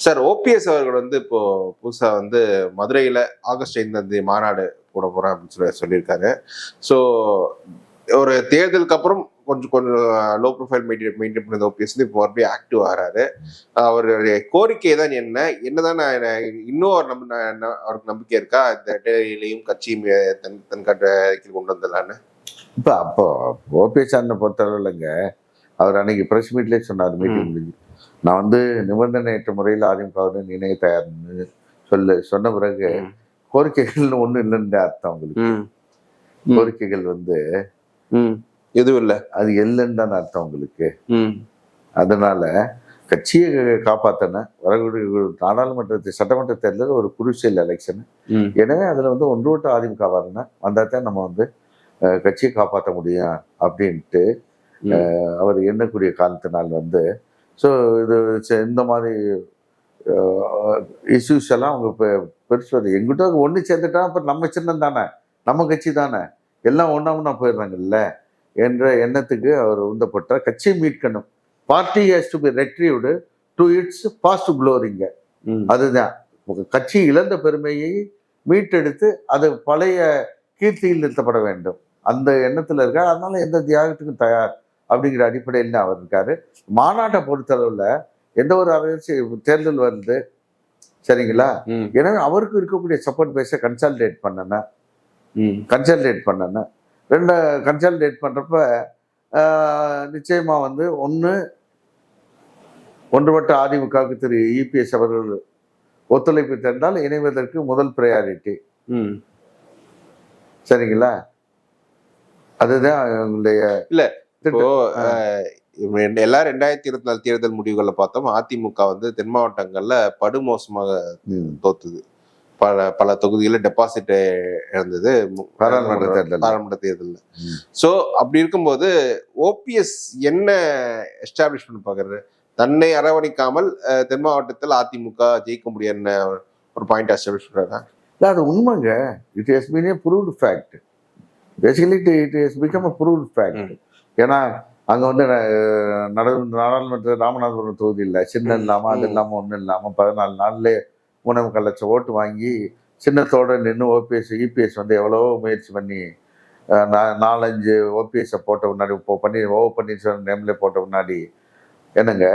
Sir OPS அவர்கள் வந்து இப்போ புதுசா வந்து மதுரையில ஆகஸ்ட் 5 மாநாடு போட போறேன் அப்படின்னு சொல்லியிருக்காரு. ஸோ ஒரு தேர்தலுக்கு அப்புறம் கொஞ்சம் கொஞ்சம் லோ ப்ரொஃபைல் மெயின்டைன் பண்ண ஓபிஎஸ் இப்போ மறுபடியும் ஆக்டிவ் ஆகிறாரு. அவருடைய கோரிக்கை தான் என்னதான் இன்னும் அவருக்கு நம்பிக்கை இருக்கா இந்த டெல்லியிலையும் கட்சியும் தன் கட்டையில் கொண்டு வந்துடலான்னு? அப்போ ஓபிஎஸ் அண்ணனை பொறுத்தளவுலங்க, அவர் அன்னைக்கு பிரஸ் மீட்லேயே சொன்னார், மீட்டிங் முடிஞ்சு, நான் வந்து நிபந்தனையற்ற முறையில் அதிமுகவுடன் இணைய தயார்னு சொன்ன பிறகு கோரிக்கைகள் ஒன்றும் இல்லைன்னு அர்த்தம். அவங்களுக்கு கோரிக்கைகள் வந்து எதுவும் இல்லை, அது இல்லைன்னு தான் அர்த்தம் உங்களுக்கு. அதனால கட்சியை காப்பாத்தின வரக்கூடிய நாடாளுமன்ற சட்டமன்ற தேர்தல் ஒரு குருசியல் எலெக்ஷன். எனவே அதுல வந்து ஒன்றுவிட்ட அதிமுக வரணும், வந்தா தான் நம்ம வந்து கட்சியை காப்பாற்ற முடியும் அப்படின்ட்டு அவர் எண்ணக்கூடிய காலத்தினால் வந்து ஸோ இது இந்த மாதிரி இஷ்யூஸ் எல்லாம் அவங்க பெருசு எங்கிட்ட ஒன்று சேர்ந்துட்டா அப்புறம் நம்ம சின்னம் தானே, நம்ம கட்சி தானே, எல்லாம் ஒன்றா போயிடுறாங்கல்ல என்ற எண்ணத்துக்கு அவர் உந்தப்பட்ட கட்சியை மீட்கணும். Party has to be retrieved to its past க்ளோரிங்க. அதுதான் கட்சி இழந்த பெருமையை மீட்டெடுத்து அது பழைய கீர்த்தியில் நிறுத்தப்பட வேண்டும் அந்த எண்ணத்தில் இருக்கார். அதனால எந்த தியாகத்துக்கும் தயார் அப்படிங்கிற அடிப்படையில் அவர் இருக்காரு. மாநாட்டை பொறுத்தளவில் எந்த ஒரு அரசியல் தேர்தல் வருது சரிங்களா, எனவே அவருக்கு இருக்கக்கூடிய சப்போர்ட் பேஸை கன்சாலிடேட் பண்ணணும். கன்சாலிடேட் பண்றப்ப நிச்சயமா வந்து ஒன்றுபட்ட அதிமுகவுக்கு திரு இபிஎஸ் அவர்கள் ஒத்துழைப்பு தந்தால் இணைவதற்கு முதல் ப்ரையாரிட்டி. சரிங்களா, அதுதான் எங்களுடைய இல்ல. இப்போ எல்லாரும் 2024 தேர்தல் தேர்தல் பார்த்தோம், அதிமுக வந்து தென் மாவட்டங்கள்ல படுமோசமாக தோத்துது. பல தொகுதிகளில் டெபாசிட் இழந்தது பாராளுமன்ற தேர்தலில். ஸோ அப்படி இருக்கும்போது ஓபிஎஸ் என்ன எஸ்டாப்ளிஷ் பண்ண பார்க்கறது, தன்னை அரவணைக்காமல் தென் மாவட்டத்தில் அதிமுக ஜெயிக்க முடியும்னு ஒரு பாயிண்ட் எஸ்டாப்ளிஷ் பண்றாங்க. இல்லை, அது உண்மைங்க. It has been A proved fact. Basically it has become a proved fact. ஏன்னா அங்கே வந்து நாடாளுமன்ற ராமநாதபுரம் தொகுதி இல்லை, சின்னம் இல்லாமல் அது இல்லாமல் ஒன்றும் இல்லாமல் 14 நாள்லேயே 3.25 லட்சம் ஓட்டு வாங்கி சின்னத்தோடு நின்று இபிஎஸ் வந்து எவ்வளவோ முயற்சி பண்ணி 4-5 ஓபிஎஸ்ஸை போட்ட முன்னாடி இப்போ பன்னீர்செல்வம் நேம்லேயே போட்ட முன்னாடி என்னங்க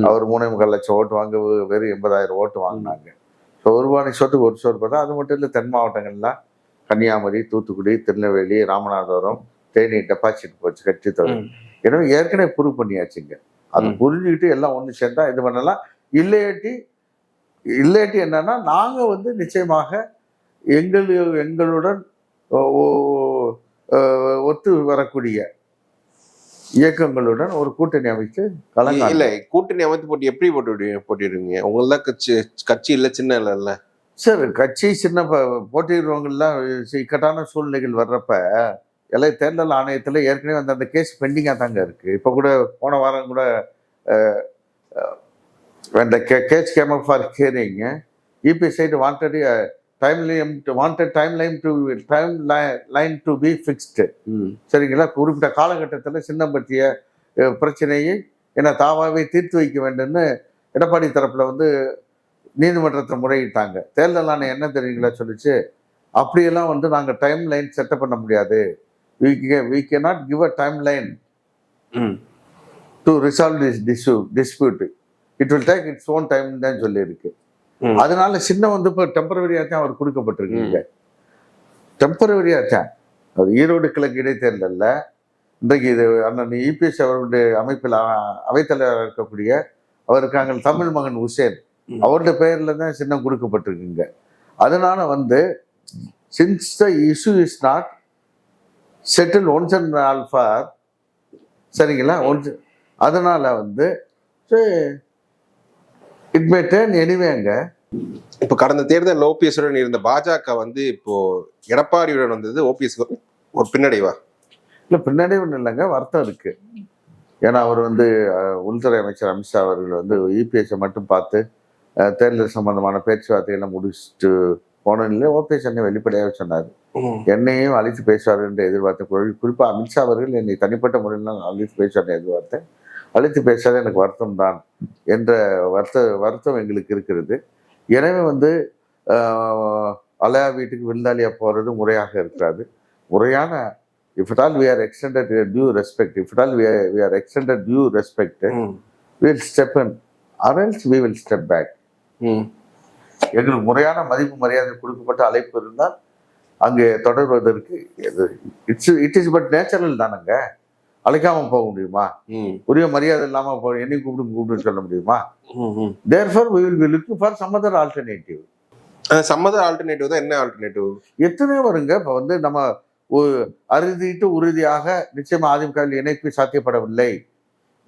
அவர் 3.25 லட்சம் ஓட்டு வாங்க வெறும் 80,000 ஓட்டு வாங்கினாங்க. ஸோ ஒரு பானை சொத்துக்கு ஒரு சோறு பார்த்தா அது மட்டும் இல்லை, தென் மாவட்டங்கள்லாம் கன்னியாகுமரி, தூத்துக்குடி, திருநெல்வேலி, ராமநாதபுரம், தேனி டெபாசிட் போச்சு கட்சி தொகை. எனவே ஏற்கனவே ப்ரூவ் பண்ணியாச்சுங்க. அது புரிஞ்சுக்கிட்டு எல்லாம் ஒன்று சேர்ந்தா இது பண்ணலாம். இல்லையாட்டி என்னன்னா நாங்கள் வந்து நிச்சயமாக எங்களுடன் ஒத்து வரக்கூடிய இயக்கங்களுடன் ஒரு கூட்டணி அமைச்சு இல்லை, கூட்டணி அமைத்து போட்டு எப்படி போட்டிடுவீங்க? உங்களதான் கட்சி இல்லை, சின்ன இல்லைல்ல சார். கட்சி சின்ன போட்டிடுறவங்கலாம் இக்கட்டான சூழ்நிலைகள் வர்றப்ப எல்லாம் தேர்தல் ஆணையத்தில் ஏற்கனவே வந்து அந்த கேஸ் பெண்டிங்காக தாங்க இருக்கு. இப்போ கூட போன வாரம் கூட அந்த case came up for hearing, EPS side wanted timeline to be fixed. சரிங்களா, குறிப்பிட்ட காலகட்டத்தில் சின்னம் பற்றிய பிரச்சனையை தாவாவே தீர்த்து வைக்க வேண்டும்னு எடப்பாடி தரப்புல வந்து நீதிமன்றத்தை முறையிட்டாங்க. தேர்தல் ஆணையம் என்ன தெரியுங்களா சொல்லிச்சு, அப்படியெல்லாம் வந்து நாங்கள் டைம் லைன் செட்டப் பண்ண முடியாது, we cannot give a timeline to resolve this dispute, it will take its own time தான் சொல்லியிருக்கு. அதனால சின்ன வந்து இப்போ டெம்பரவரியா தான் அவர் கொடுக்கப்பட்டிருக்கீங்க. டெம்பரவரியா தான் அவர் ஈரோடு கிழக்கு இடைத்தேர்தலில் இன்றைக்கு இது அண்ணன் இபிஎஸ் அவர்களுடைய அமைப்பில் அவைத்தலைவராக இருக்கக்கூடிய அவருக்காங்க தமிழ் மகன் உசேன் அவருடைய பெயர்ல தான் சின்னம் கொடுக்கப்பட்டிருக்குங்க. அதனால வந்து since the issue is not settled once and all for, சரிங்களா, அதனால வந்து இட் மே டர்ன் எனிவேங்க. இப்போ கடந்த தேர்தல் ஓபிஎஸ்ஸுடன் இருந்த பாஜக வந்து இப்போ எடப்பாடியுடன் வந்தது ஓபிஎஸ் ஒரு பின்னடைவா? இல்லை, பின்னடைவுன்னு இல்லைங்க, வருத்தம் இருக்கு. ஏன்னா அவர் வந்து உள்துறை அமைச்சர் அமித்ஷா அவர்கள் வந்து இபிஎஸ்ஸை மட்டும் பார்த்து தேர்தல் சம்பந்தமான பேச்சுவார்த்தையெல்லாம் முடிச்சுட்டு போனதில்லை. ஓபிஎஸ் என்னை வெளிப்படையாக சொன்னார், என்னையும் அழைத்து பேசுவார் என்று எதிர்பார்த்தேன். குறிப்பாக அமித்ஷா அவர்கள் என்னை தனிப்பட்ட முறையில் அழைத்து பேசுவார் எதிர்பார்த்தேன். அழைத்து பேசாத எனக்கு வருத்தம் தான் என்ற வருத்தம் எங்களுக்கு இருக்கிறது. எனவே வந்து அலையா வீட்டுக்கு விருந்தாளியா போறது முறையாக இருக்காது. முறையான if at all we are extended due respect, if at all we are extended due respect, we will step in or else we will step back. எங்களுக்கு முறையான மதிப்பு மரியாதை கொடுக்கப்பட்ட அழைப்பு இருந்தால் அங்கே தொடர்வதற்கு இட் இஸ் பட் நேச்சுரல் தானங்க. அழைக்காம போக முடியுமா? உரிய மரியாதை இல்லாம என்னை கூப்பிட்டு சொல்ல முடியுமா? therefore we will be looking for some other alternative. சம்மத ஆல்டர்னேட்டிவ் தான். என்ன ஆல்டர்னேட்டிவ்? எத்தனையோ வருங்க. இப்ப வந்து நம்ம அறுதிட்டு உறுதியாக நிச்சயமா அதிமுகவில் இணைப்பு சாத்தியப்படவில்லை.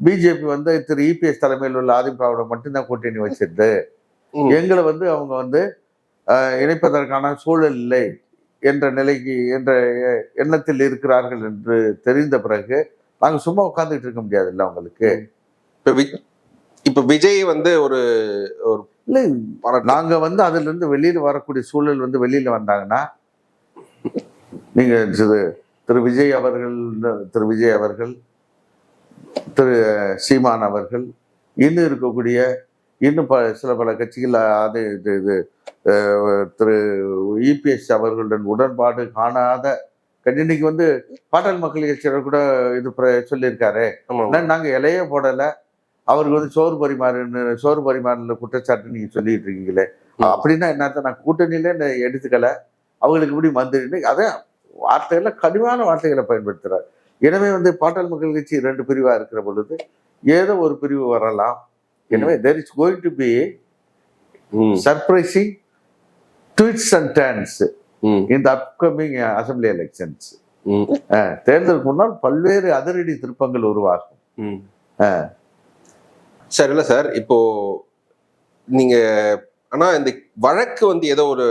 பிஜேபி வந்து திரு இபிஎஸ் தலைமையில் உள்ள அதிமுகவோட மட்டும்தான் கூட்டணி வச்சிருந்து எங்களை வந்து அவங்க வந்து இணைப்பதற்கான சூழல் இல்லை என்ற நிலைக்கு என்ற எண்ணத்தில் இருக்கிறார்கள் என்று தெரிந்த பிறகு நாங்க சும்மா உட்கார்ந்துட்டு இருக்க முடியாது இல்ல அவங்களுக்கு. இப்ப விஜய் வந்து ஒரு இல்லை, நாங்க வந்து அதுல இருந்து வெளியில வரக்கூடிய சூழல் வந்து வெளியில வந்தாங்கன்னா நீங்க திரு விஜய் அவர்கள் திரு சீமான் அவர்கள் இன்னும் இருக்கக்கூடிய இன்னும் சில பல கட்சிகள் அது இது திரு இபிஎஸ் அவர்களுடன் உடன்பாடு காணாத இன்னைக்கு வந்து பாட்டாளி மக்கள் கட்சியினர் கூட இது சொல்லியிருக்காரு. நாங்க இலையே போடல, அவருக்கு வந்து சோறு பரிமாறுல குற்றச்சாட்டு நீங்க சொல்லிட்டு இருக்கீங்களே, அப்படின்னா என்னத்த நான் கூட்டணியில எடுத்துக்கல, அவங்களுக்கு இப்படி மந்திரி அதான் வார்த்தைகள்ல கடுமையான வார்த்தைகளை பயன்படுத்துறாரு. எனவே வந்து பாட்டாளி மக்கள் கட்சி 2 பிரிவா இருக்கிற பொழுது ஏதோ ஒரு பிரிவு வரலாம். எனவே there is going to be surprising twists and turns in the upcoming assembly elections. தேர்தலுக்கு முன்னால் பல்வேறு அதிரடி திருப்பங்கள் உருவாகும். சார் இல்ல சார், இப்போ நீங்க ஆனா இந்த வழக்கு வந்து ஏதோ ஒரு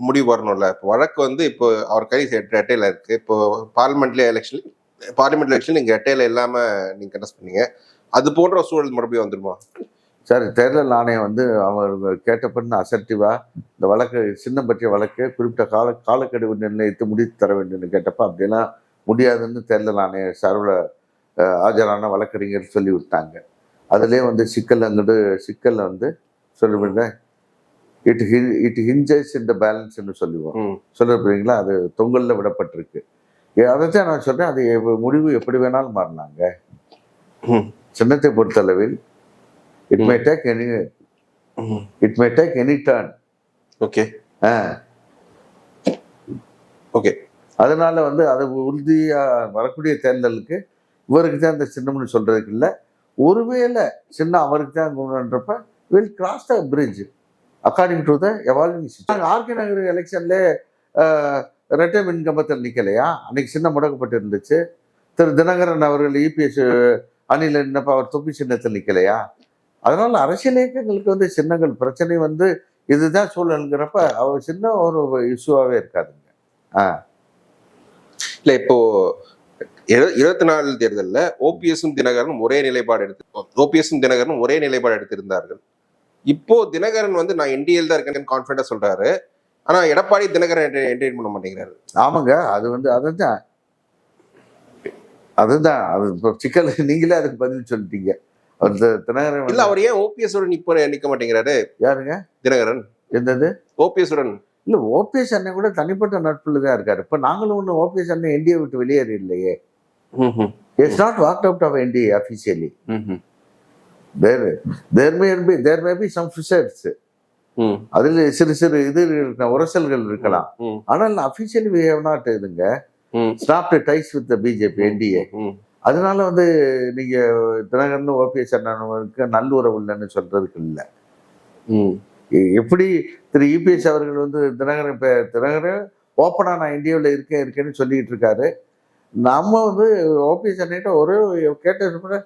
முடிவு வரணும்ல. இப்போ வழக்கு வந்து இப்போ அவர் கை ரெட்டையில இருக்கு. இப்போ பார்லிமெண்ட் எலெக்ஷன் நீங்க ரெட்டையில இல்லாம நீங்க கண்டஸ்ட் பண்ணீங்க, அது போன்ற சூழல் மறுபடியும் வந்துருமா சார்? தேர்தல் ஆணையம் வந்து அவர் கேட்டப்பட்டு அசர்டிவா இந்த வழக்கு சின்னம் பற்றிய வழக்கு குறிப்பிட்ட காலக்கெடு நிர்ணயித்து முடித்து தர வேண்டும் கேட்டப்ப அப்படியெல்லாம் முடியாதுன்னு தேர்தல் ஆணைய சார்பில் ஆஜரான வழக்கறிஞர் சொல்லி விட்டாங்க. அதுலேயே வந்து சிக்கல் வந்து சொல்லுவீங்க இட் ஹிஞ்சஸ் இந்த பேலன்ஸ்ன்னு சொல்லுவோம். சொல்லுறீங்களா? அது தொங்கல்ல விடப்பட்டிருக்கு. அதைத்தான் நான் சொல்றேன், அது முடிவு எப்படி வேணாலும் மாறினாங்க. சின்னத்தை பொறுத்தளவில் it may take any turn. Okay okay. அதனால வந்து அது உறுதியா வரக்கூடிய தேர்தலுக்கு இவருக்கு தான் இந்த சின்னம்னு சொல்றதுக்கு இல்லை. ஒருவேளை சின்ன அவருக்கு தான் will cross the bridge according to the evolving system. RK Nagar எலெக்ஷன்ல ரெட்டை மின்கம்பத்தில் நிக்கலையா? அன்னைக்கு சின்னம் முடக்கப்பட்டு இருந்துச்சு. திரு தினகரன் அவர்கள் இபிஎஸ் அணில நின்னப்ப அவர் தொப்பி சின்னத்தில் நிக்கலையா? அதனால அரசியல் இயக்கங்களுக்கு வந்து சின்னங்கள் பிரச்சனை வந்து இதுதான் சூழல்ங்கிறப்ப அவர் சின்ன ஒரு இஷ்யூவாவே இருக்காதுங்க. இல்ல இப்போ 24 தேர்தலில் ஓபிஎஸும் தினகரனும் ஒரே நிலைப்பாடு எடுத்திருந்தார்கள். இப்போ தினகரன் வந்து நான் என்டிஏல தான் இருக்கேன்னு கான்ஃபிடண்டா சொல்றாரு. ஆனா எடப்பாடி தினகரன் என்டர்டெயின் பண்ண மாட்டேங்கிறாரு. ஆமாங்க, அது வந்து அதுதான் அது சிக்கல். நீங்களே அதுக்கு பதில் சொல்லிட்டீங்க. தினகரன் இல்ல, அவர் ஏன் ஓபிஎஸ் உடன் நிக்க மாட்டேங்கிறாரு? யாருங்க? தினகரன். என்னது ஓபிஎஸ் உடன்? இல்ல, ஓபிஎஸ் அண்ணன் கூட தனிப்பட்ட நட்புல தான் இருக்காரு. இப்ப நாங்களும் ஒண்ணு ஓபிஎஸ் அண்ணன் என்டிஏ விட்டு வெளியேறி இல்லையே. It's not walked out of NDA officially. there may be some fissures. அதில் சிறு இது உரசல்கள் இருக்கலாம். ஆனால் officially we have not stopped ties with the BJP NDA. அதனால வந்து நீங்க தினகரன் ஓபிஎஸ் அண்ணனுக்கு நல்லுறவு இல்லைன்னு சொல்றதுக்கு இல்லை. எப்படி திரு இபிஎஸ் அவர்கள் வந்து தினகரன் ஓப்பனா நான் இந்தியாவில் இருக்கேன்னு சொல்லிட்டு இருக்காரு. நம்ம வந்து ஓபிஎஸ் அண்ணிட்ட ஒரு கேட்ட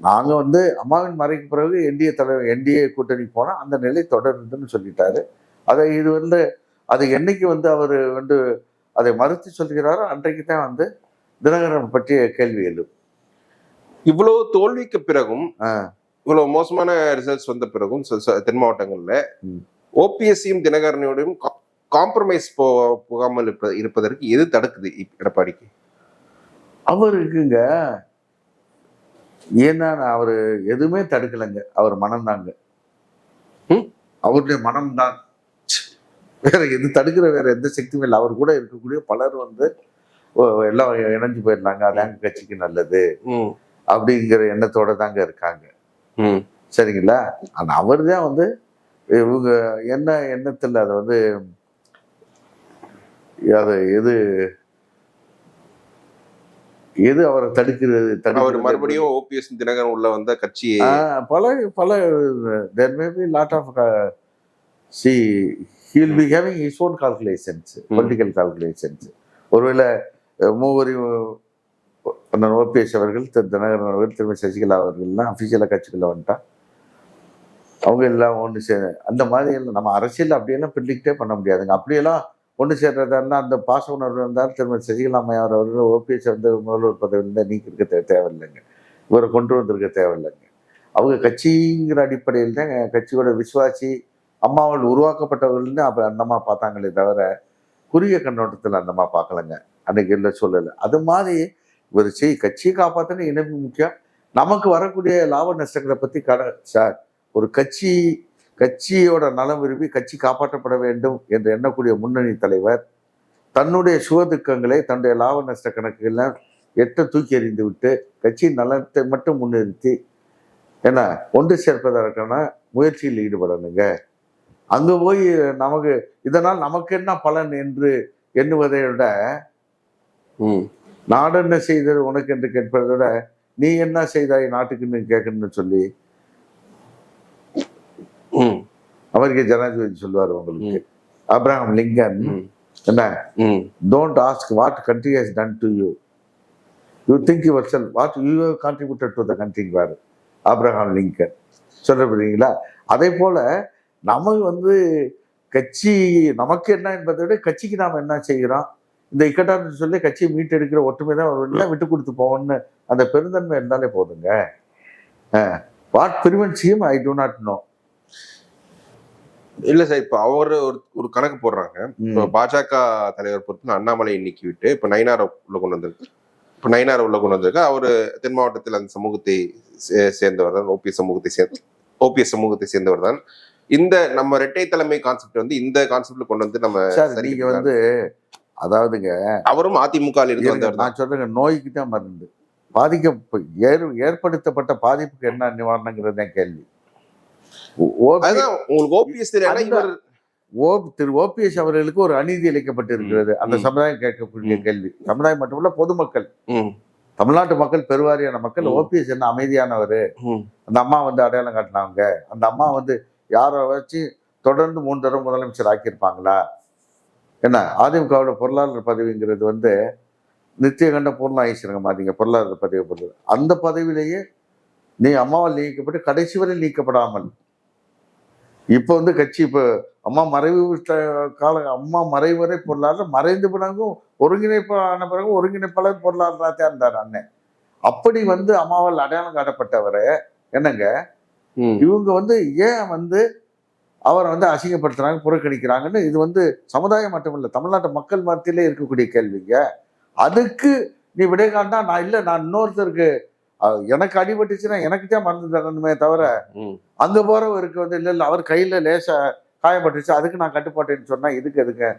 நாங்க வந்து அம்மாவின் மறைக்கு பிறகு என்டிஏ கூட்டணிக்கு போனா அந்த நிலை தொடருதுன்னு சொல்லிட்டாரு. இது வந்து அது என்னைக்கு வந்து அவர் வந்து அதை மறுத்து சொல்கிறாரோ அன்றைக்கு தான் வந்து தினகரன் பற்றிய கேள்வி எழும். இவ்வளவு தோல்விக்கு பிறகும், இவ்வளவு மோசமான ரிசல்ட்ஸ் வந்த பிறகும் தென் மாவட்டங்கள்ல ஓபிஎஸ்சியும் தினகரனோடையும் காம்ப்ரமைஸ் போகாமல் இருப்பதற்கு எது தடுக்குது எடப்பாடிக்கு? அவருக்குங்க ஏன்னா அவரு எதுவுமே தடுக்கலைங்க, அவர் மனம்தாங்க. அவருடைய மனம்தான், வேற எது தடுக்கிற வேற எந்த சக்தியும் இல்லை. அவர் கூட இருக்கக்கூடிய பலர் வந்து எல்லாம் இணைஞ்சு போயிடலாங்க, அதாங்க கட்சிக்கு நல்லது அப்படிங்கிற எண்ணத்தோட தாங்க இருக்காங்க. சரிங்களா? ஆனா அவர் தான் வந்து இவங்க என்ன எண்ணத்துல அதை வந்து அது எது எது அவரை தடுக்கிறது அவர் மறுபடியும் ஓபிஎஸ் தினகரன் உள்ள வந்த கட்சி பல பல there may be lot of see he will be having his own calculations, political calculations. ஒருவேளை மூவரி அண்ணன் ஓபிஎஸ் அவர்கள், தினகரன் அவர்கள், திருமதி சசிகலா அவர்கள்லாம் அஃபிஷியலாக கட்சிக்குள்ள வந்துட்டா அவங்க எல்லாம் ஒன்று அந்த மாதிரி எல்லாம் நம்ம அரசியல் அப்படியெல்லாம் பிரிடிக்டே பண்ண முடியாதுங்க. அப்படியெல்லாம் ஒன்று சேர்றதா அந்த பாச உணர்வு இருந்தாலும் திருமதி சசிகலா அம்மையார் அவர்கள் ஓபிஎஸ் வந்து முதல்வர் பதவியிலிருந்து நீக்கிருக்க தேவையில்லைங்க, இவரை கொண்டு வந்திருக்க தேவையில்லைங்க. அவங்க கட்சிங்கிற அடிப்படையில் தான் கட்சியோட விசுவாசி அம்மாவால் உருவாக்கப்பட்டவர்கள்னு அப்போ அந்த அம்மா பார்த்தாங்களே தவிர குறுகிய கண்ணோட்டத்தில் அந்த அம்மா பார்க்கலங்க, அன்னைக்கு இல்லை சொல்லலை. அது மாதிரி இவர் கட்சியை காப்பாற்றின இணைப்பு முக்கியம். நமக்கு வரக்கூடிய லாப நஷ்டங்களை பற்றி சார், ஒரு கட்சியோட நலம் விரும்பி கட்சி காப்பாற்றப்பட வேண்டும் என்று எண்ணக்கூடிய முன்னணி தலைவர் தன்னுடைய சுகதுக்கங்களை, தன்னுடைய லாப நஷ்ட கணக்குகள்லாம் தூக்கி எறிந்து விட்டு கட்சியின் நலத்தை மட்டும் முன்னிறுத்தி ஏன்னா ஒன்று சேர்ப்பதற்கான முயற்சியில் ஈடுபடணுங்க. அங்க போய் நமக்கு இதனால் நமக்கு என்ன பலன் என்று எண்ணுவதை விட, நாடு என்ன செய்தது உனக்கு என்று கேட்பதை விட நீ என்ன செய்தாய் நாட்டுக்குன்னு கேட்கணும்னு சொல்லி அமெரிக்க ஜனாதிபதி சொல்லுவார் உங்களுக்கு, ஆப்ரஹாம் லிங்கன் என்ன, don't ask what country has done to you, you think yourself what you have contributed to the கண்ட்ரிங்கிறாரு ஆப்ரஹாம் லிங்கன். சொல்றீங்களா? அதே போல நமக்கு வந்து கட்சி நமக்கு என்ன என்பதை விட கட்சிக்கு நாம் என்ன செய்கிறோம், இந்த இக்கட்டான்னு சொல்லி கட்சியை மீட்டெடுக்கிற ஒற்றுமை தான் ஒரு விட்டு கொடுத்து போவோம்னு அந்த பெருந்தன்மை இருந்தாலே போதுங்க. What prevents him I do not know. இல்ல சார், இப்ப அவரு ஒரு கணக்கு போடுறாங்க. இப்போ பாஜக தலைவர் பொறுத்து அண்ணாமலை நீக்கி விட்டு இப்ப நயினாரை உள்ள கொண்டு வந்திருக்கு. அவரு தென் மாவட்டத்தில் அந்த சமூகத்தை சேர்ந்தவர் தான், ஓபிஎஸ் சமூகத்தை சேர்ந்தவர் தான். இந்த நம்ம இரட்டை தலைமை கான்செப்ட் வந்து இந்த கான்செப்ட்ல கொண்டு வந்து நம்ம நீங்க வந்து அதாவதுங்க அவரும் அதிமுக இருந்து வந்தவர். நான் சொல்றேங்க, நோய்க்கு தான் மருந்து, ஏற்படுத்தப்பட்ட பாதிப்புக்கு என்ன நிவாரணங்கிறது தான் கேள்வி. திரு ஓபிஎஸ் அவர்களுக்கு ஒரு அநீதி இழைக்கப்பட்டு இருக்கிறது, அந்த சமுதாயம் கேட்கக்கூடிய கேள்வி. சமுதாயம் மட்டுமல்ல, பொதுமக்கள், தமிழ்நாட்டு மக்கள், பெருவாரியான மக்கள் ஓபிஎஸ் என்ன அமைதியானவர், அந்த அம்மா வந்து அடையாளம் காட்டினாங்க, அந்த அம்மா வந்து யாரை வச்சு தொடர்ந்து 3 தடவை முதலமைச்சர் ஆக்கியிருப்பாங்களா? என்ன அதிமுகவோட பொருளாதார பதவிங்கிறது வந்து நித்தியகண்ட பூர்ண ஐஸ்வரங்க மாதிரிங்க பொருளாதார பதவி பொருள். அந்த பதவியிலேயே நீ அம்மாவால் நீக்கப்பட்டு கடைசி வரை நீக்கப்படாமல் இப்போ வந்து கட்சி இப்போ அம்மா மறைவு வரை பொருளாதாரம், மறைந்த பிறகும் ஒருங்கிணைப்பான பிறகு ஒருங்கிணைப்பாளர் பொருளாதாரத்தான் இருந்தார் அண்ணன். அப்படி வந்து அம்மாவால் அடையாளம் காட்டப்பட்டவரை என்னங்க இவங்க வந்து ஏன் வந்து அவரை வந்து அசிங்கப்படுத்துறாங்க, புறக்கணிக்கிறாங்கன்னு இது வந்து சமுதாயம் மட்டுமில்லை, தமிழ்நாட்டு மக்கள் மத்தியிலே இருக்கக்கூடிய கேள்விங்க. அதுக்கு நீ விடை காண்டா நான் இன்னொருத்தருக்கு எனக்கு அடிபட்டுச்சுன்னா எனக்கு தான் மருந்து தரணுமே தவிர அங்க போறவருக்கு வந்து இல்ல அவர் கையில லேசா காயப்பட்டுச்சு அதுக்கு நான் கட்டுப்பாட்டேன்னு சொன்னா இதுக்கு எதுங்க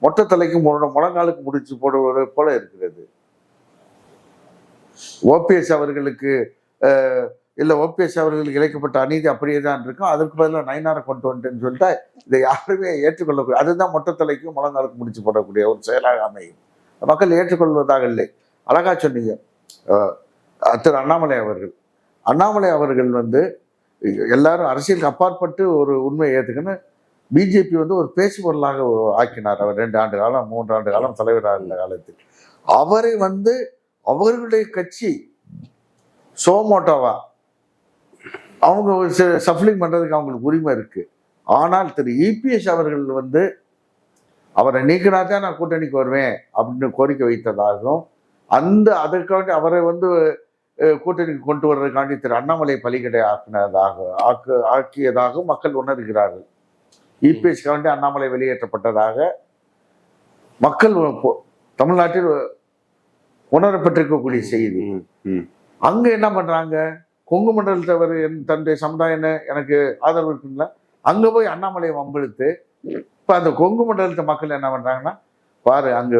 மொட்டை தலைக்கு முழங்காலுக்கு முடிச்சு போடுவது போல இருக்கிறது. ஓபிஎஸ் அவர்களுக்கு ஓபிஎஸ் அவர்களுக்கு இழைக்கப்பட்ட அநீதி அப்படியே தான் இருக்கும், அதற்கு பதிலாக நயினாரை கொண்டு வந்துட்டேன்னு சொல்லிட்டா இதை யாருமே ஏற்றுக்கொள்ளக்கூடிய, அதுதான் மொட்டை தலைக்கும் முழங்காலுக்கு முடிச்சு போடக்கூடிய ஒரு செயலாக அமையும். மக்கள் ஏற்றுக்கொள்வதாக இல்லை. அழகா சொன்னீங்க திரு அண்ணாமலை அவர்கள் வந்து எல்லாரும் அரசியலுக்கு அப்பாற்பட்டு ஒரு உண்மையை ஏற்றுக்கணும். பிஜேபி வந்து ஒரு பேச்சு பொருளாக ஆக்கினார் அவர் 2 ஆண்டு காலம் 3 ஆண்டு காலம் தலைவராக இருந்த காலத்தில். அவரை வந்து அவர்களுடைய கட்சி சோமோட்டோவா அவங்க சஃப்லிங் பண்றதுக்கு அவங்களுக்கு உரிமை இருக்கு. ஆனால் திரு இபிஎஸ் அவர்கள் வந்து அவரை நீக்கினாதான் நான் கூட்டணிக்கு வருவேன் அப்படின்னு கோரிக்கை வைத்ததாகவும் அதற்காண்டி அவரை வந்து கூட்டணிக்கு கொண்டு வர்றதுக்காண்டி திரு அண்ணாமலை பலிகடை ஆக்கியதாகவும் மக்கள் உணர்கிறார்கள். இபிஎஸ்காண்டி அண்ணாமலை வெளியேற்றப்பட்டதாக மக்கள் தமிழ்நாட்டில் உணரப்பட்டிருக்கக்கூடிய செய்தி. அங்க என்ன பண்றாங்க, கொங்கு மண்டலத்தவர் தன்னுடைய சமுதாயம் எனக்கு ஆதரவு இருக்குங்களா, அங்க போய் அண்ணாமலையை வம்பிழுத்து இப்ப அந்த கொங்கு மண்டலத்து மக்கள் என்ன பண்றாங்கன்னா, பாரு அங்க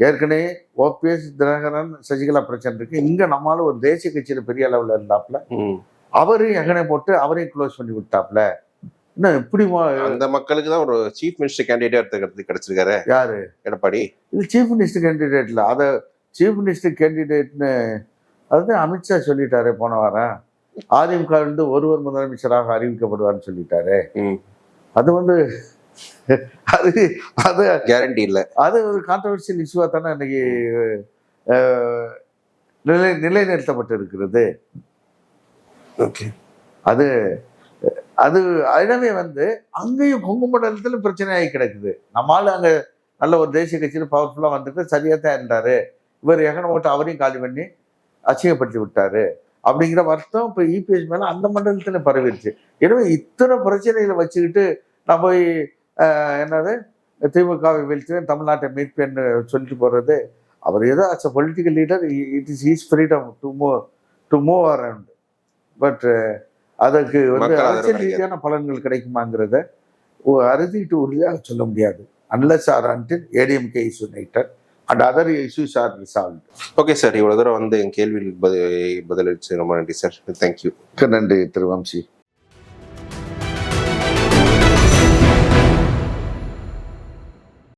ஏற்கனவே ஓபிஎஸ் தினகரன் சசிகலா பிரச்சனை இருக்கு, இங்க நம்மளால ஒரு தேசிய கட்சியில பெரிய அளவுல இருந்தாப்ல, அவரையும் எங்கனே போட்டு அவரையும் க்ளோஸ் பண்ணி விட்டாப்ல. என்ன இப்படி அந்த மக்களுக்கு தான் ஒரு சீஃப் மினிஸ்டர் கேண்டிடேட் கிடைச்சிருக்காரு யாரு, எடப்பாடி. இது சீஃப் மினிஸ்டர் கேண்டிடேட்ல, அத சீஃப் மினிஸ்டர் கேண்டிடேட்னு அது அமித்ஷா சொல்லிட்டாரு போன வாரம். அதிமுக இருந்து ஒருவர் முதலமைச்சராக அறிவிக்கப்படுவார்னு சொல்லிட்டாரு. அது வந்து அது அது கேரண்டி இல்ல, அது ஒரு கான்ட்ரவர்சியல் இஷ்யூவா தானே இன்னைக்கு நிலைநிறுத்தப்பட்டு இருக்கிறது. அது அது எனவே வந்து அங்கேயும் கொங்கு மண்டலத்துல பிரச்சனை ஆகி கிடக்குது. நம்மளால அங்க நல்ல ஒரு தேசிய கட்சியில் பவர்ஃபுல்லா வந்துட்டு சரியா தான் இருந்தாரு, இவர் எங்கன ஓட்டு அவரையும் காலி பண்ணி அசிங்கப்படுத்தி விட்டாரு அப்படிங்கிற வருத்தம் இப்ப இபிஎஸ் மேல அந்த மண்டலத்துல பரவிடுச்சு. எனவே இத்தனை பிரச்சனைகளை வச்சுக்கிட்டு நான் போய் என்னது திமுகவை வீழ்த்துவேன், தமிழ்நாட்டை மீட்பேன்னு சொல்லிட்டு போறது, அவர் ஏதோ as a political leader it is he's freedom to move around. But அதற்கு வந்து அரசியல் ரீதியான பலன்கள் கிடைக்குமாங்கிறத அறுதிட்டு உறுதியாக சொல்ல முடியாது. Unless or until ADMK is united and other issues are resolved. Okay sir, இவ்வளவு தூரம் வந்து என் கேள்விக்கு பதிலளிச்சு ரொம்ப நன்றி சார். தேங்க்யூ. நன்றி திரு வம்சி.